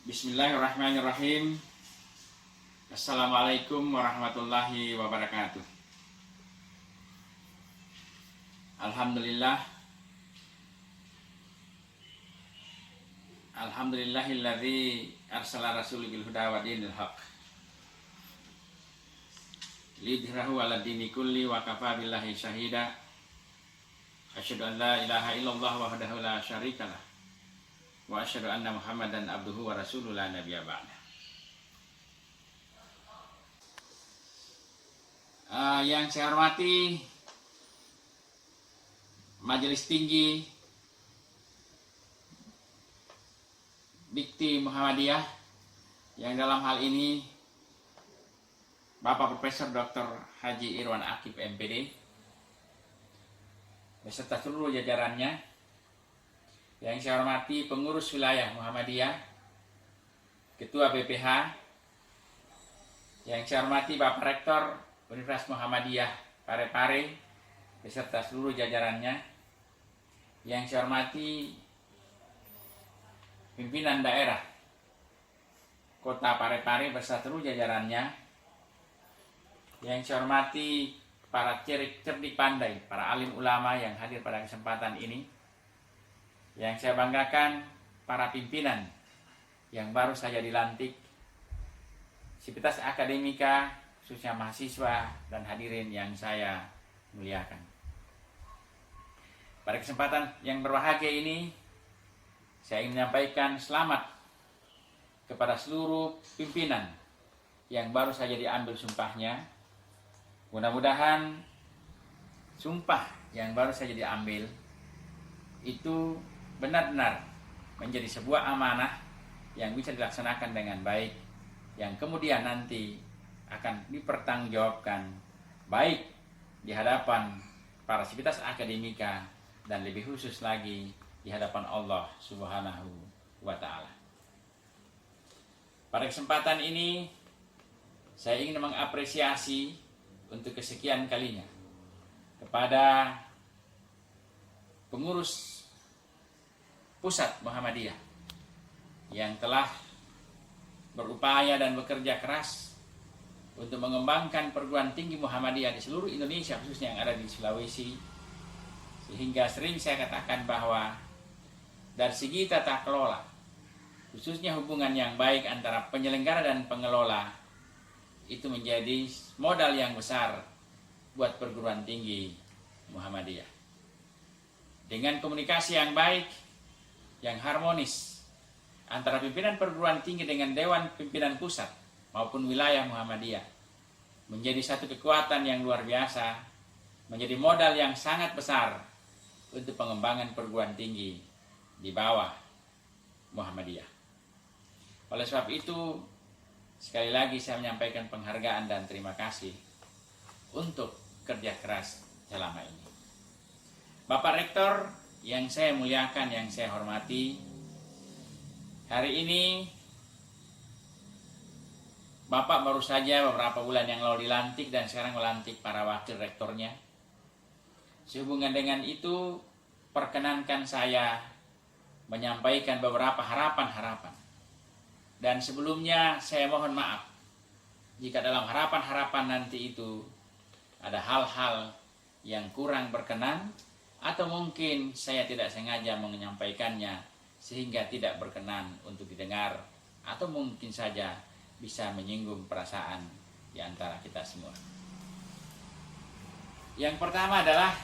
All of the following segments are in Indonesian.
Bismillahirrahmanirrahim. Assalamualaikum warahmatullahi wabarakatuh. Alhamdulillah. Alhamdulillahilladzi arsala rasul bil huda wa dinil haq lidhrahu ala dini kulli wa kafa billahi syahida. Asyhadu an la ilaha illallah wahdahu la syarikalah wa asyhadu anna Muhammadan abduhu wa rasuluhu la nabiyya ba'da. Yang saya hormati Majelis Tinggi Dikti Muhammadiyah, yang dalam hal ini Bapak Profesor Dr. Haji Irwan Akib MPD beserta seluruh jajarannya. Yang saya hormati pengurus wilayah Muhammadiyah, Ketua BPH, yang saya hormati Bapak Rektor Universitas Muhammadiyah Parepare beserta seluruh jajarannya, yang saya hormati pimpinan daerah Kota Parepare beserta seluruh jajarannya, yang saya hormati para cerdik pandai, para alim ulama yang hadir pada kesempatan ini. Yang saya banggakan para pimpinan yang baru saja dilantik, Sivitas Akademika, khususnya mahasiswa dan hadirin yang saya muliakan. Pada kesempatan yang berbahagia ini, saya ingin menyampaikan selamat kepada seluruh pimpinan yang baru saja diambil sumpahnya. Mudah-mudahan sumpah yang baru saja diambil itu benar-benar menjadi sebuah amanah yang bisa dilaksanakan dengan baik, yang kemudian nanti akan dipertanggungjawabkan baik di hadapan para sivitas akademika dan lebih khusus lagi di hadapan Allah Subhanahu wa Ta'ala. Pada kesempatan ini saya ingin mengapresiasi untuk kesekian kalinya kepada pengurus Pusat Muhammadiyah yang telah berupaya dan bekerja keras untuk mengembangkan perguruan tinggi Muhammadiyah di seluruh Indonesia, khususnya yang ada di Sulawesi, sehingga sering saya katakan bahwa dari segi tata kelola, khususnya hubungan yang baik antara penyelenggara dan pengelola, itu menjadi modal yang besar buat perguruan tinggi Muhammadiyah. Dengan komunikasi yang baik, yang harmonis antara pimpinan perguruan tinggi dengan Dewan Pimpinan Pusat maupun wilayah Muhammadiyah, menjadi satu kekuatan yang luar biasa, menjadi modal yang sangat besar untuk pengembangan perguruan tinggi di bawah Muhammadiyah. Oleh sebab itu, sekali lagi saya menyampaikan penghargaan dan terima kasih untuk kerja keras selama ini. Bapak Rektor yang saya muliakan, yang saya hormati, hari ini Bapak baru saja beberapa bulan yang lalu dilantik dan sekarang melantik para wakil rektornya. Sehubungan dengan itu, perkenankan saya menyampaikan beberapa harapan-harapan. Dan sebelumnya saya mohon maaf jika dalam harapan-harapan nanti itu ada hal-hal yang kurang berkenan, atau mungkin saya tidak sengaja menyampaikannya sehingga tidak berkenan untuk didengar, atau mungkin saja bisa menyinggung perasaan di antara kita semua. Yang pertama adalah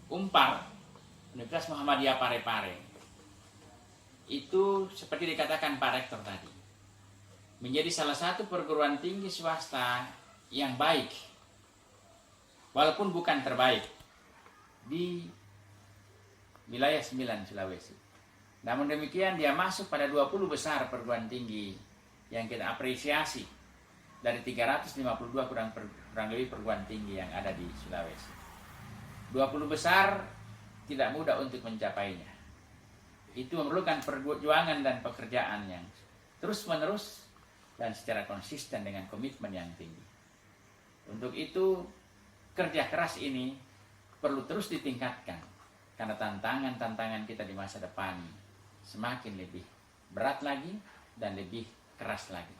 Unpar, Universitas Muhammadiyah Parepare, itu seperti dikatakan Pak Rektor tadi, menjadi salah satu perguruan tinggi swasta yang baik, walaupun bukan terbaik di wilayah 9 Sulawesi. Namun demikian dia masuk pada 20 besar perguruan tinggi yang kita apresiasi dari 352 kurang lebih perguruan tinggi yang ada di Sulawesi. 20 besar tidak mudah untuk mencapainya. Itu memerlukan perjuangan dan pekerjaan yang terus-menerus dan secara konsisten dengan komitmen yang tinggi. Untuk itu, kerja keras ini perlu terus ditingkatkan karena tantangan-tantangan kita di masa depan semakin lebih berat lagi dan lebih keras lagi.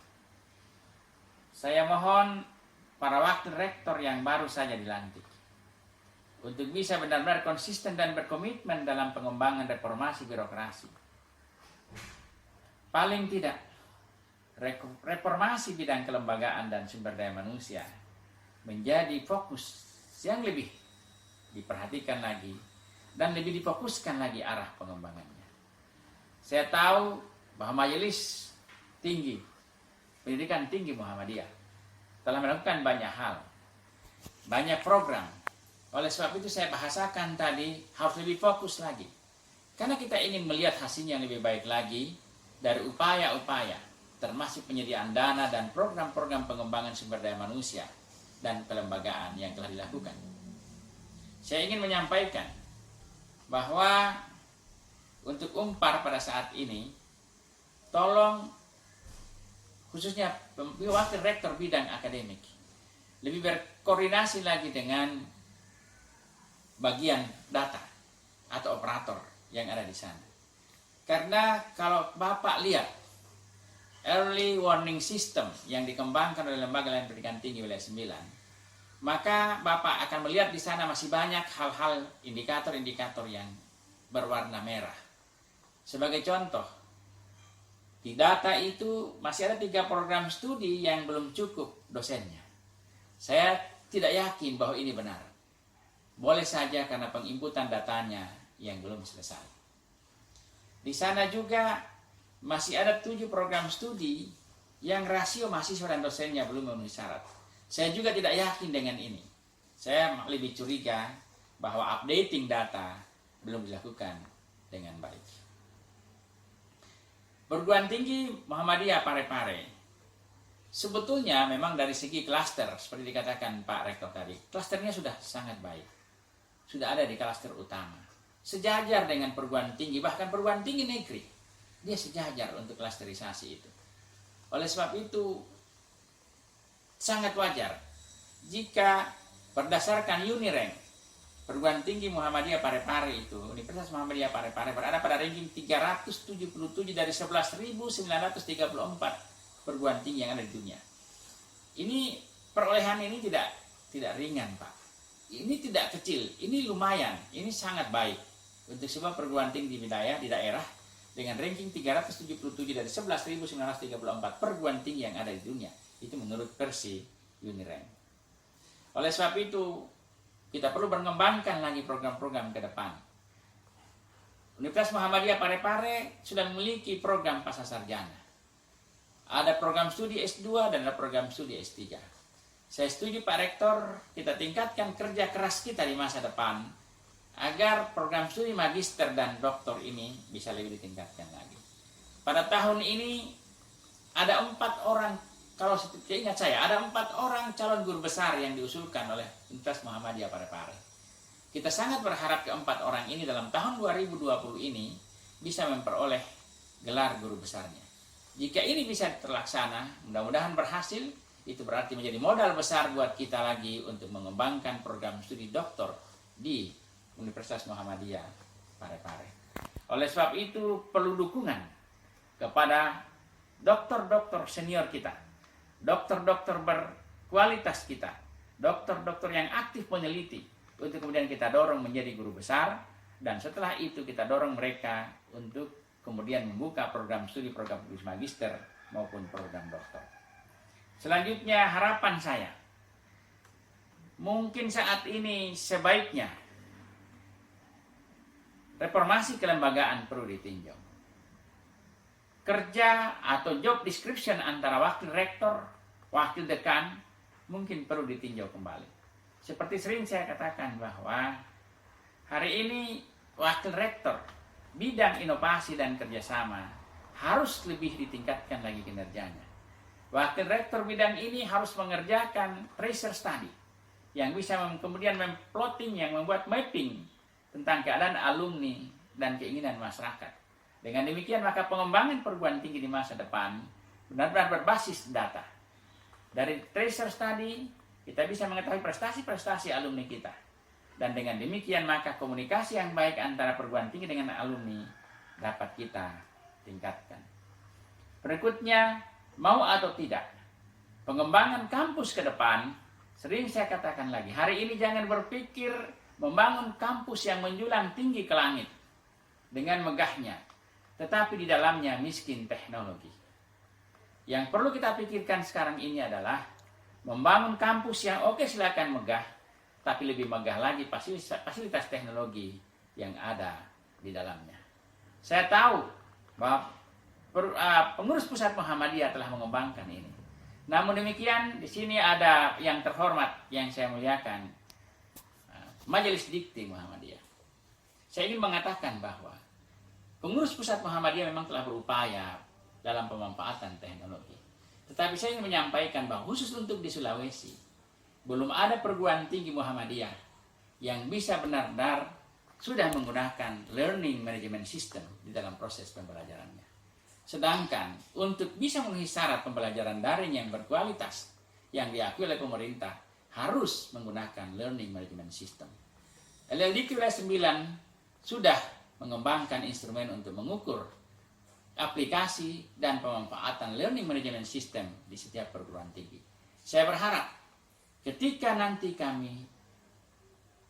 Saya mohon para wakil rektor yang baru saja dilantik untuk bisa benar-benar konsisten dan berkomitmen dalam pengembangan reformasi birokrasi. Paling tidak, reformasi bidang kelembagaan dan sumber daya manusia menjadi fokus yang lebih diperhatikan lagi dan lebih difokuskan lagi arah pengembangannya. Saya tahu bahwa Majelis Tinggi Pendidikan Tinggi Muhammadiyah telah melakukan banyak hal, banyak program. Oleh sebab itu saya bahasakan tadi harus lebih fokus lagi. Karena kita ingin melihat hasilnya yang lebih baik lagi dari upaya-upaya termasuk penyediaan dana dan program-program pengembangan sumber daya manusia dan kelembagaan yang telah dilakukan. Saya ingin menyampaikan bahwa untuk Unpar pada saat ini, tolong khususnya wakil rektor bidang akademik lebih berkoordinasi lagi dengan bagian data atau operator yang ada di sana. Karena kalau Bapak lihat early warning system yang dikembangkan oleh Lembaga Layanan Pendidikan Tinggi Wilayah 9, maka Bapak akan melihat di sana masih banyak hal-hal indikator-indikator yang berwarna merah. Sebagai contoh, di data itu masih ada 3 program studi yang belum cukup dosennya. Saya tidak yakin bahwa ini benar. Boleh saja karena penginputan datanya yang belum selesai. Di sana juga masih ada 7 program studi yang rasio mahasiswa dan dosennya belum memenuhi syarat. Saya juga tidak yakin dengan ini. Saya lebih curiga bahwa updating data belum dilakukan dengan baik. Perguruan Tinggi Muhammadiyah Parepare sebetulnya memang dari segi klaster seperti dikatakan Pak Rektor tadi, klasternya sudah sangat baik. Sudah ada di klaster utama. Sejajar dengan perguruan tinggi, bahkan perguruan tinggi negeri. Dia sejajar untuk klasterisasi itu. Oleh sebab itu sangat wajar jika berdasarkan Unirank perguruan tinggi Muhammadiyah Parepare itu, Universitas Muhammadiyah Parepare berada pada ranking 377 dari 11.934 perguruan tinggi yang ada di dunia. Ini perolehan ini tidak ringan, Pak. Ini tidak kecil, ini lumayan, ini sangat baik untuk sebuah perguruan tinggi di wilayah di daerah dengan ranking 377 dari 11.934 perguruan tinggi yang ada di dunia. Itu menurut versi Unirank. Oleh sebab itu, kita perlu mengembangkan lagi program-program ke depan. Universitas Muhammadiyah Parepare sudah memiliki program pascasarjana. Ada program studi S2 dan ada program studi S3. Saya setuju Pak Rektor, kita tingkatkan kerja keras kita di masa depan agar program studi magister dan doktor ini bisa lebih ditingkatkan lagi. Pada tahun ini ada 4 orang, kalau ingat saya, ada 4 orang calon guru besar yang diusulkan oleh Universitas Muhammadiyah Parepare. Kita sangat berharap ke-4 orang ini dalam tahun 2020 ini bisa memperoleh gelar guru besarnya. Jika ini bisa terlaksana, mudah-mudahan berhasil, itu berarti menjadi modal besar buat kita lagi untuk mengembangkan program studi doktor di Universitas Muhammadiyah Parepare. Oleh sebab itu perlu dukungan kepada dokter-dokter senior kita, dokter-dokter berkualitas kita, dokter-dokter yang aktif meneliti untuk kemudian kita dorong menjadi guru besar, dan setelah itu kita dorong mereka untuk kemudian membuka program studi, program magister maupun program doktor. Selanjutnya harapan saya, mungkin saat ini sebaiknya reformasi kelembagaan perlu ditinjau. Kerja atau job description antara wakil rektor, wakil dekan mungkin perlu ditinjau kembali. Seperti sering saya katakan bahwa hari ini wakil rektor bidang inovasi dan kerjasama harus lebih ditingkatkan lagi kinerjanya. Wakil rektor bidang ini harus mengerjakan research study yang bisa kemudian memplotting, yang membuat mapping tentang keadaan alumni dan keinginan masyarakat. Dengan demikian maka pengembangan perguruan tinggi di masa depan benar-benar berbasis data. Dari research study kita bisa mengetahui prestasi-prestasi alumni kita. Dan dengan demikian maka komunikasi yang baik antara perguruan tinggi dengan alumni dapat kita tingkatkan. Berikutnya, mau atau tidak, pengembangan kampus ke depan, sering saya katakan lagi, hari ini jangan berpikir membangun kampus yang menjulang tinggi ke langit dengan megahnya, tetapi di dalamnya miskin teknologi. Yang perlu kita pikirkan sekarang ini adalah membangun kampus yang oke, silakan megah, tapi lebih megah lagi fasilitas teknologi yang ada di dalamnya. Saya tahu bahwa pengurus pusat Muhammadiyah telah mengembangkan ini. Namun demikian, di sini ada yang terhormat yang saya muliakan, Majelis Dikti Muhammadiyah. Saya ingin mengatakan bahwa pengurus pusat Muhammadiyah memang telah berupaya dalam pemanfaatan teknologi. Tetapi saya ingin menyampaikan bahwa khusus untuk di Sulawesi, belum ada perguruan tinggi Muhammadiyah yang bisa benar-benar sudah menggunakan learning management system di dalam proses pembelajarannya. Sedangkan untuk bisa memenuhi syarat pembelajaran daring yang berkualitas yang diakui oleh pemerintah harus menggunakan learning management system. LLDQ wilayah 9 sudah mengembangkan instrumen untuk mengukur aplikasi dan pemanfaatan learning management system di setiap perguruan tinggi. Saya berharap ketika nanti kami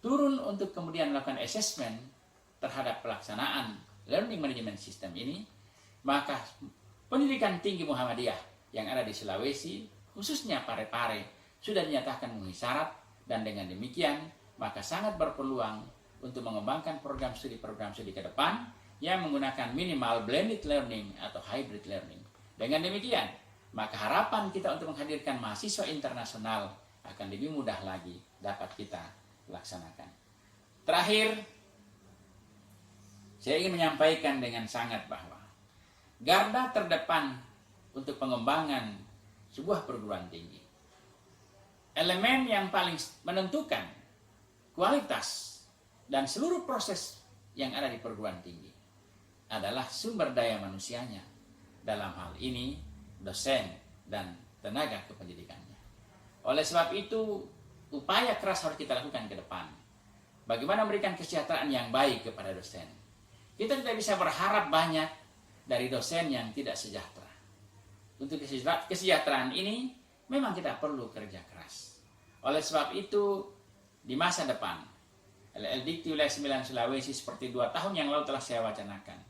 turun untuk kemudian melakukan assessment terhadap pelaksanaan learning management system ini, maka pendidikan tinggi Muhammadiyah yang ada di Sulawesi, khususnya Parepare, sudah dinyatakan memenuhi syarat, dan dengan demikian maka sangat berpeluang untuk mengembangkan program studi ke depan yang menggunakan minimal blended learning atau hybrid learning. Dengan demikian, maka harapan kita untuk menghadirkan mahasiswa internasional akan lebih mudah lagi dapat kita laksanakan. Terakhir, saya ingin menyampaikan dengan sangat bahwa garda terdepan untuk pengembangan sebuah perguruan tinggi, elemen yang paling menentukan kualitas dan seluruh proses yang ada di perguruan tinggi adalah sumber daya manusianya, dalam hal ini dosen dan tenaga kependidikannya. Oleh sebab itu, upaya keras harus kita lakukan ke depan. Bagaimana memberikan kesejahteraan yang baik kepada dosen. Kita tidak bisa berharap banyak dari dosen yang tidak sejahtera. Untuk kesejahteraan ini memang kita perlu kerja keras. Oleh sebab itu, di masa depan, LLDQ wilayah 9 Sulawesi seperti 2 tahun yang lalu telah saya wacanakan.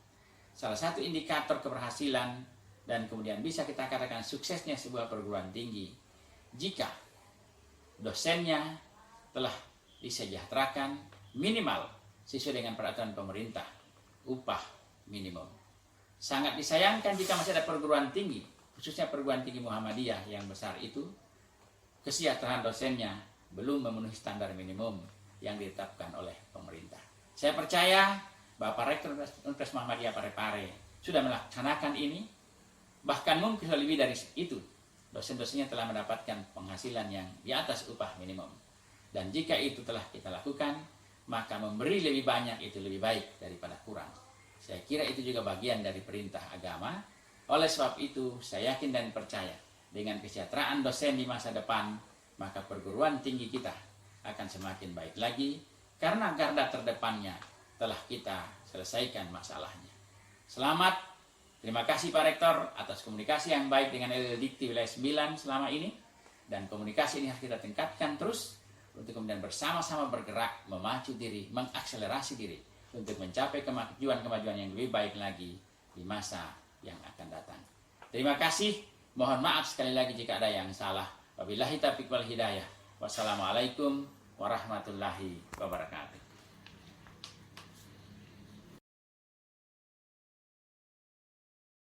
Salah satu indikator keberhasilan dan kemudian bisa kita katakan suksesnya sebuah perguruan tinggi jika dosennya telah disejahterakan minimal sesuai dengan peraturan pemerintah upah minimum. Sangat disayangkan jika masih ada perguruan tinggi, khususnya perguruan tinggi Muhammadiyah yang besar itu, kesejahteraan dosennya belum memenuhi standar minimum yang ditetapkan oleh pemerintah. Saya percaya Bapak Rektor Universitas Muhammadiyah Parepare sudah melaksanakan ini, bahkan mungkin lebih dari itu. Dosen-dosennya telah mendapatkan penghasilan yang di atas upah minimum. Dan jika itu telah kita lakukan, maka memberi lebih banyak itu lebih baik daripada kurang. Saya kira itu juga bagian dari perintah agama. Oleh sebab itu, saya yakin dan percaya dengan kesejahteraan dosen di masa depan, maka perguruan tinggi kita akan semakin baik lagi, karena garda terdepannya telah kita selesaikan masalahnya. Selamat, terima kasih Pak Rektor atas komunikasi yang baik dengan LLDikti wilayah 9 selama ini, dan komunikasi ini harus kita tingkatkan terus untuk kemudian bersama-sama bergerak, memacu diri, mengakselerasi diri untuk mencapai kemajuan-kemajuan yang lebih baik lagi di masa yang akan datang. Terima kasih, mohon maaf sekali lagi jika ada yang salah. Wabillahi taufiq wal hidayah. Wassalamualaikum warahmatullahi wabarakatuh.